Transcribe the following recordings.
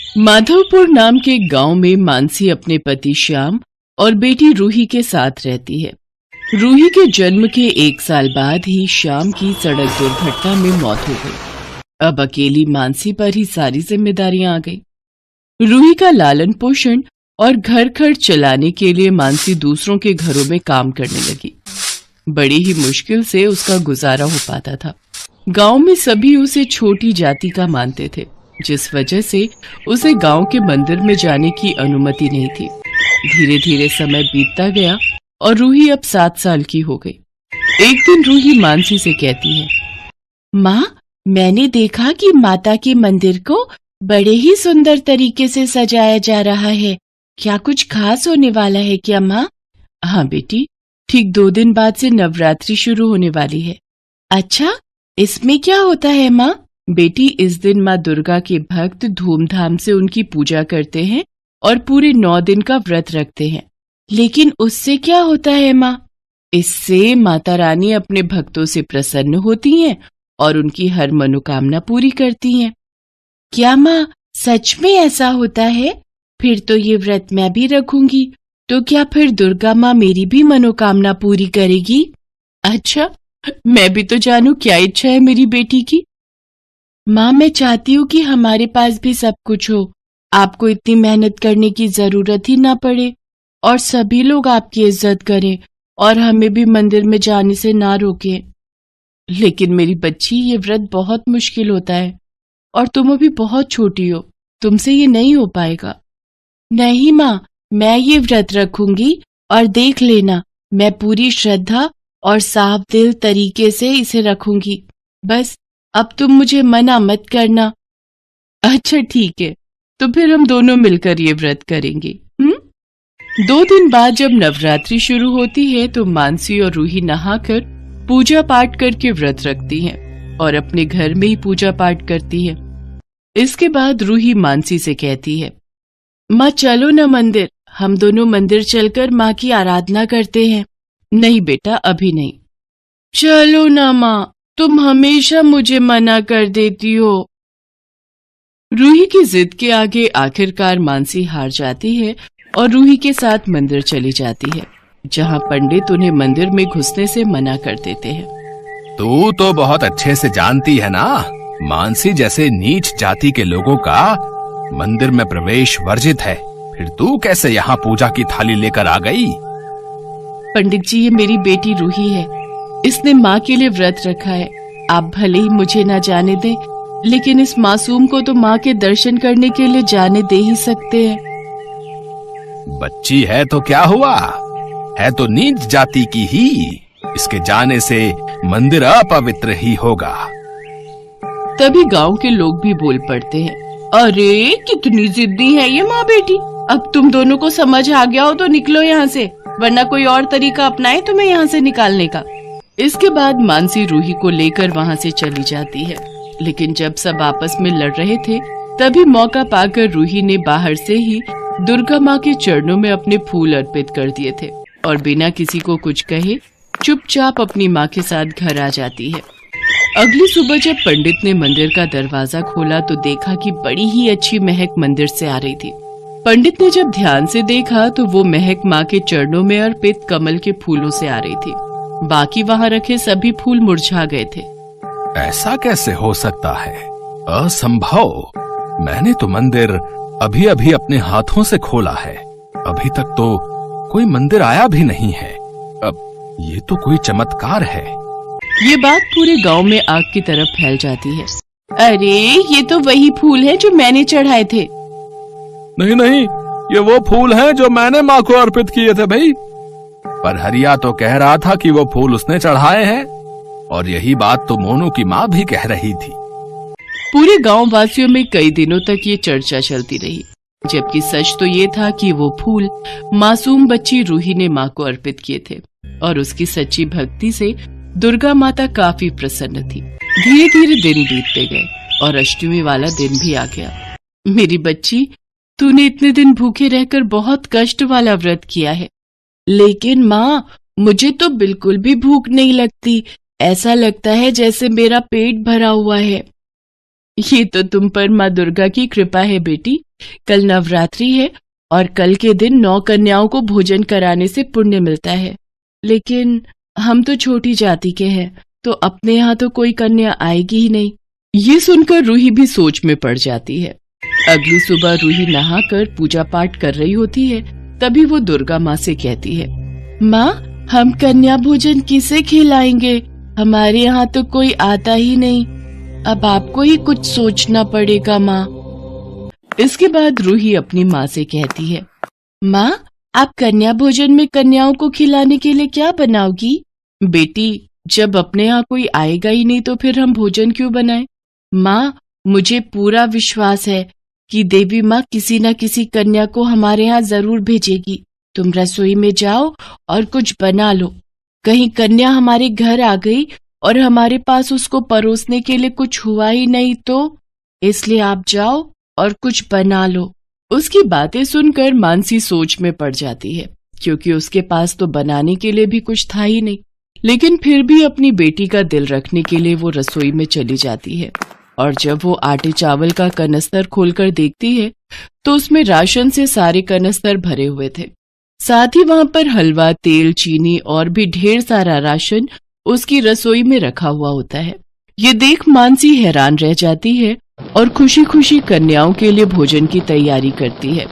माधवपुर नाम के गांव में मानसी अपने पति श्याम और बेटी रूही के साथ रहती है। रूही के जन्म के 1 साल बाद ही श्याम की सड़क दुर्घटना में मौत हो गई। अब अकेली मानसी पर ही सारी जिम्मेदारियां आ गई। रूही का लालन पोषण और घर खर्च चलाने के लिए मानसी दूसरों के घरों में काम करने लगी। बड़ी ही मुश्किल से उसका गुजारा हो पाता था। गांव में सभी उसे छोटी जाति का मानते थे, जिस वजह से उसे गांव के मंदिर में जाने की अनुमति नहीं थी। धीरे धीरे समय बीतता गया और रूही अब 7 साल की हो गई। एक दिन रूही मानसी से कहती है, माँ, मैंने देखा कि माता के मंदिर को बड़े ही सुंदर तरीके से सजाया जा रहा है। क्या कुछ खास होने वाला है क्या माँ? हाँ बेटी, ठीक 2 दिन बाद से नवरात्रि शुरू होने वाली है। अच्छा, इसमें क्या होता है माँ? बेटी, इस दिन माँ दुर्गा के भक्त धूमधाम से उनकी पूजा करते हैं और पूरे 9 दिन का व्रत रखते हैं। लेकिन उससे क्या होता है माँ? इससे माता रानी अपने भक्तों से प्रसन्न होती हैं और उनकी हर मनोकामना पूरी करती हैं। क्या माँ, सच में ऐसा होता है? फिर तो ये व्रत मैं भी रखूंगी। तो क्या फिर दुर्गा माँ मेरी भी मनोकामना पूरी करेगी? अच्छा, मैं भी तो जानूं क्या इच्छा है मेरी बेटी की। माँ, मैं चाहती हूँ कि हमारे पास भी सब कुछ हो, आपको इतनी मेहनत करने की जरूरत ही ना पड़े और सभी लोग आपकी इज्जत करें और हमें भी मंदिर में जाने से ना रोकें। लेकिन मेरी बच्ची, ये व्रत बहुत मुश्किल होता है और तुम अभी बहुत छोटी हो, तुमसे ये नहीं हो पाएगा। नहीं माँ, मैं ये व्रत रखूंगी और देख लेना, मैं पूरी श्रद्धा और साफ दिल तरीके से इसे रखूंगी। बस अब तुम मुझे मना मत करना। अच्छा ठीक है, तो फिर हम दोनों मिलकर ये व्रत करेंगे। 2 दिन बाद जब नवरात्रि शुरू होती है तो मानसी और रूही नहाकर पूजा पाठ करके व्रत रखती हैं और अपने घर में ही पूजा पाठ करती है। इसके बाद रूही मानसी से कहती है, माँ चलो ना मंदिर, हम दोनों मंदिर चलकर माँ की आराधना करते हैं। नहीं बेटा, अभी नहीं। चलो ना माँ, तुम हमेशा मुझे मना कर देती हो। रूही की जिद के आगे आखिरकार मानसी हार जाती है और रूही के साथ मंदिर चली जाती है, जहाँ पंडित उन्हें मंदिर में घुसने से मना कर देते हैं। तू तो बहुत अच्छे से जानती है ना, मानसी जैसे नीच जाति के लोगों का मंदिर में प्रवेश वर्जित है। फिर तू कैसे यहाँ पूजा की थाली लेकर आ गई? पंडित जी, ये मेरी बेटी रूही है, इसने माँ के लिए व्रत रखा है। आप भले ही मुझे ना जाने दें, लेकिन इस मासूम को तो माँ के दर्शन करने के लिए जाने दे ही सकते हैं। बच्ची है तो क्या हुआ, है तो नीच जाति की ही, इसके जाने से मंदिर अपवित्र ही होगा। तभी गांव के लोग भी बोल पड़ते हैं, अरे कितनी जिद्दी है ये माँ बेटी, अब तुम दोनों को समझ आ गया हो तो निकलो यहाँ से, वरना कोई और तरीका अपनाए तुम्हें यहाँ से निकालने का। इसके बाद मानसी रूही को लेकर वहाँ से चली जाती है, लेकिन जब सब आपस में लड़ रहे थे तभी मौका पाकर रूही ने बाहर से ही दुर्गा माँ के चरणों में अपने फूल अर्पित कर दिए थे और बिना किसी को कुछ कहे चुपचाप अपनी माँ के साथ घर आ जाती है। अगली सुबह जब पंडित ने मंदिर का दरवाजा खोला तो देखा कि बड़ी ही अच्छी महक मंदिर से आ रही थी। पंडित ने जब ध्यान से देखा तो वो महक माँ के चरणों में अर्पित कमल के फूलों से आ रही थी। बाकी वहाँ रखे सभी फूल मुरझा गए थे। ऐसा कैसे हो सकता है? असंभव। मैंने तो मंदिर अभी अभी अपने हाथों से खोला है, अभी तक तो कोई मंदिर आया भी नहीं है। अब ये तो कोई चमत्कार है। ये बात पूरे गांव में आग की तरफ फैल जाती है। अरे ये तो वही फूल है जो मैंने चढ़ाए थे। नहीं नहीं, ये वो फूल हैं जो मैंने माँ को अर्पित किए थे भाई। पर हरिया तो कह रहा था कि वो फूल उसने चढ़ाए हैं, और यही बात तो मोनू की माँ भी कह रही थी। पूरे गांव वासियों में कई दिनों तक ये चर्चा चलती रही, जबकि सच तो ये था कि वो फूल मासूम बच्ची रूही ने माँ को अर्पित किए थे और उसकी सच्ची भक्ति से दुर्गा माता काफी प्रसन्न थी। धीरे धीरे दिन बीतते गए और अष्टमी वाला दिन भी आ गया। मेरी बच्ची, तूने इतने दिन भूखे रहकर बहुत कष्ट वाला व्रत किया है, लेकिन माँ मुझे तो बिल्कुल भी भूख नहीं लगती। ऐसा लगता है जैसे मेरा पेट भरा हुआ है। ये तो तुम पर माँ दुर्गा की कृपा है बेटी, कल नवरात्रि है और कल के दिन 9 कन्याओं को भोजन कराने से पुण्य मिलता है। लेकिन हम तो छोटी जाति के हैं, तो अपने यहाँ तो कोई कन्या आएगी ही नहीं। ये सुनकर रूही भी सोच में पड़ जाती है। अगली सुबह रूही नहाकर पूजा पाठ कर रही होती है। तभी वो दुर्गा माँ से कहती है, माँ, हम कन्या भोजन किसे खिलाएंगे? हमारे यहाँ तो कोई आता ही नहीं। अब आपको ही कुछ सोचना पड़ेगा माँ। इसके बाद रूही अपनी माँ से कहती है, माँ, आप कन्या भोजन में कन्याओं को खिलाने के लिए क्या बनाओगी? बेटी, जब अपने यहाँ कोई आएगा ही नहीं तो फिर हम भोजन क्यों बनाएं? माँ, मुझे पूरा विश्वास है कि देवी माँ किसी न किसी कन्या को हमारे यहाँ जरूर भेजेगी। तुम रसोई में जाओ और कुछ बना लो। कहीं कन्या हमारे घर आ गई और हमारे पास उसको परोसने के लिए कुछ हुआ ही नहीं तो, इसलिए आप जाओ और कुछ बना लो। उसकी बातें सुनकर मानसी सोच में पड़ जाती है, क्योंकि उसके पास तो बनाने के लिए भी कुछ था ही नहीं। लेकिन फिर भी अपनी बेटी का दिल रखने के लिए वो रसोई में चली जाती है। और जब वो आटे चावल का कनस्तर खोलकर देखती है तो उसमें राशन से सारे कनस्तर भरे हुए थे। साथ ही वहां पर हलवा, तेल, चीनी और भी ढेर सारा राशन उसकी रसोई में रखा हुआ होता है। ये देख मानसी हैरान रह जाती है और खुशी खुशी कन्याओं के लिए भोजन की तैयारी करती है।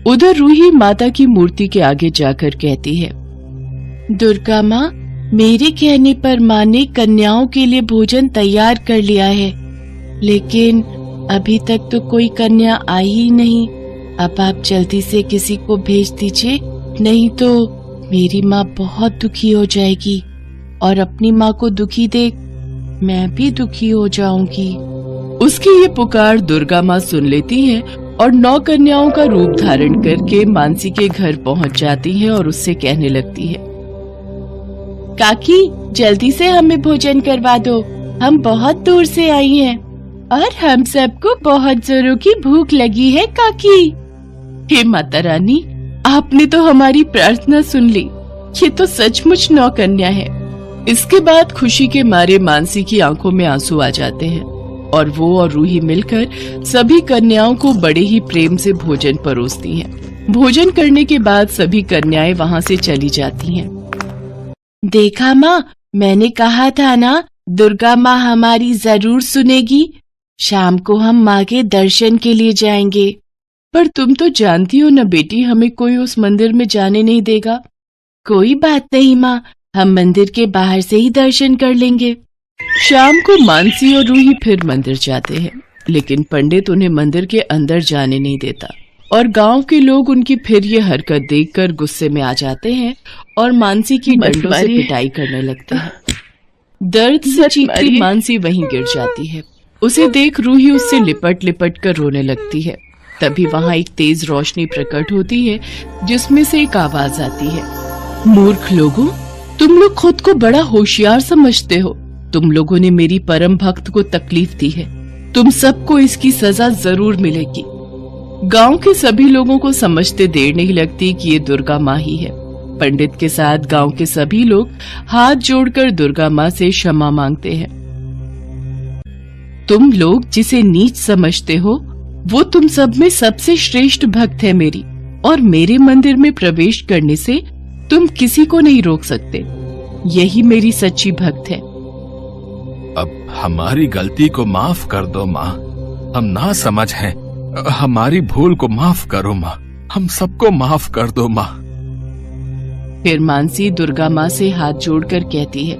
उधर रूही माता की मूर्ति के आगे जाकर कहती है, दुर्गा माँ, मेरे कहने पर माँ ने कन्याओं के लिए भोजन तैयार कर लिया है, लेकिन अभी तक तो कोई कन्या आई ही नहीं। अब आप जल्दी से किसी को भेज दीजिए, नहीं तो मेरी माँ बहुत दुखी हो जाएगी और अपनी माँ को दुखी देख मैं भी दुखी हो जाऊंगी। उसकी ये पुकार दुर्गा माँ सुन लेती है और 9 कन्याओं का रूप धारण करके मानसी के घर पहुँच जाती है और उससे कहने लगती है, काकी, जल्दी से हमें भोजन करवा दो। हम बहुत दूर से आई हैं और हम सबको बहुत जोरों की भूख लगी है काकी। हे माता रानी, आपने तो हमारी प्रार्थना सुन ली। ये तो सचमुच 9 कन्या है। इसके बाद खुशी के मारे मानसी की आंखों में आंसू आ जाते हैं और वो और रूही मिलकर सभी कन्याओं को बड़े ही प्रेम से भोजन परोसती हैं। भोजन करने के बाद सभी कन्याएं वहां से चली जाती हैं। देखा माँ, मैंने कहा था ना, दुर्गा माँ हमारी जरूर सुनेगी। शाम को हम माँ के दर्शन के लिए जाएंगे। पर तुम तो जानती हो ना बेटी, हमें कोई उस मंदिर में जाने नहीं देगा। कोई बात नहीं माँ, हम मंदिर के बाहर से ही दर्शन कर लेंगे। शाम को मानसी और रूही फिर मंदिर जाते हैं, लेकिन पंडित उन्हें मंदिर के अंदर जाने नहीं देता और गांव के लोग उनकी फिर ये हरकत देखकर गुस्से में आ जाते हैं और मानसी की डंडों से पिटाई करने लगते हैं। दर्द से चीखती मानसी वहीं गिर जाती है। उसे देख रूही उससे लिपट लिपट कर रोने लगती है। तभी वहां एक तेज रोशनी प्रकट होती है जिसमें से एक आवाज आती है, मूर्ख लोगों, तुम लोग खुद को बड़ा होशियार समझते हो। तुम लोगों ने मेरी परम भक्त को तकलीफ दी है। तुम सबको इसकी सजा जरूर मिलेगी। गांव के सभी लोगों को समझते देर नहीं लगती कि ये दुर्गा माँ ही है। पंडित के साथ गांव के सभी लोग हाथ जोड़कर दुर्गा माँ से क्षमा मांगते हैं। तुम लोग जिसे नीच समझते हो, वो तुम सब में सबसे श्रेष्ठ भक्त है मेरी, और मेरे मंदिर में प्रवेश करने से तुम किसी को नहीं रोक सकते। यही मेरी सच्ची भक्त है। अब हमारी गलती को माफ कर दो माँ, हम ना समझ हैं। हमारी भूल को माफ करो माँ, हम सबको माफ कर दो माँ। फिर मानसी दुर्गा माँ से हाथ जोड़कर कहती है,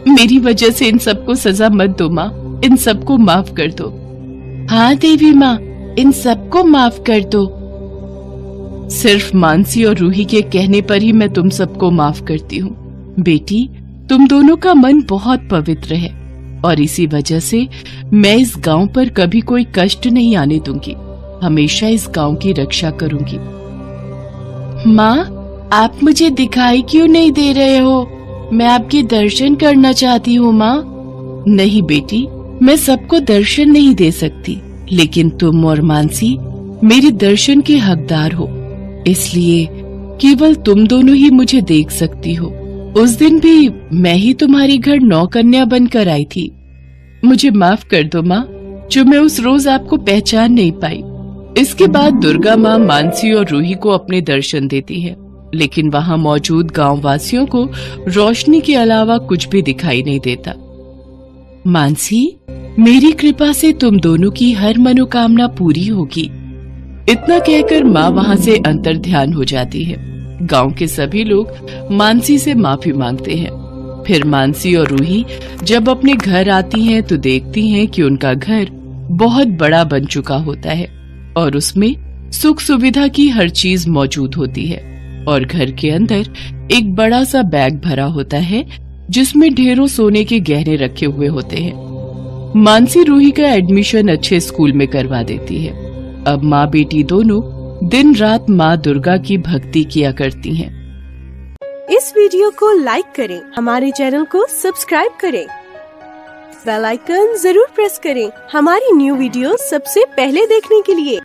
मेरी वजह से इन सबको सजा मत दो माँ, इन सबको माफ कर दो। हाँ देवी माँ, इन सबको माफ कर दो। सिर्फ मानसी और रूही के कहने पर ही मैं तुम सबको माफ करती हूँ। बेटी, तुम दोनों का मन बहुत पवित्र है और इसी वजह से मैं इस गांव पर कभी कोई कष्ट नहीं आने दूंगी। हमेशा इस गांव की रक्षा करूंगी। माँ, आप मुझे दिखाई क्यों नहीं दे रहे हो? मैं आपके दर्शन करना चाहती हूँ माँ। नहीं बेटी, मैं सबको दर्शन नहीं दे सकती, लेकिन तुम और मानसी मेरे दर्शन के हकदार हो, इसलिए केवल तुम दोनों ही मुझे देख सकती हो। उस दिन भी मैं ही तुम्हारे घर 9 कन्या बनकर आई थी। मुझे माफ कर दो माँ, जो मैं उस रोज आपको पहचान नहीं पाई। इसके बाद दुर्गा माँ मानसी और रूही को अपने दर्शन देती है, लेकिन वहाँ मौजूद गांव वासियों को रोशनी के अलावा कुछ भी दिखाई नहीं देता। मानसी, मेरी कृपा से तुम दोनों की हर मनोकामना पूरी होगी। इतना कहकर माँ वहाँ से अंतर्ध्यान हो जाती है। गांव के सभी लोग मानसी से माफी मांगते हैं। फिर मानसी और रूही जब अपने घर आती हैं तो देखती हैं कि उनका घर बहुत बड़ा बन चुका होता है और उसमें सुख सुविधा की हर चीज मौजूद होती है और घर के अंदर एक बड़ा सा बैग भरा होता है जिसमें ढेरों सोने के गहने रखे हुए होते हैं। मानसी रूही का एडमिशन अच्छे स्कूल में करवा देती है। अब माँ बेटी दोनों दिन रात माँ दुर्गा की भक्ति किया करती हैं। इस वीडियो को लाइक करें, हमारे चैनल को सब्सक्राइब करें, बेल आइकन जरूर प्रेस करें हमारी न्यू वीडियो सबसे पहले देखने के लिए।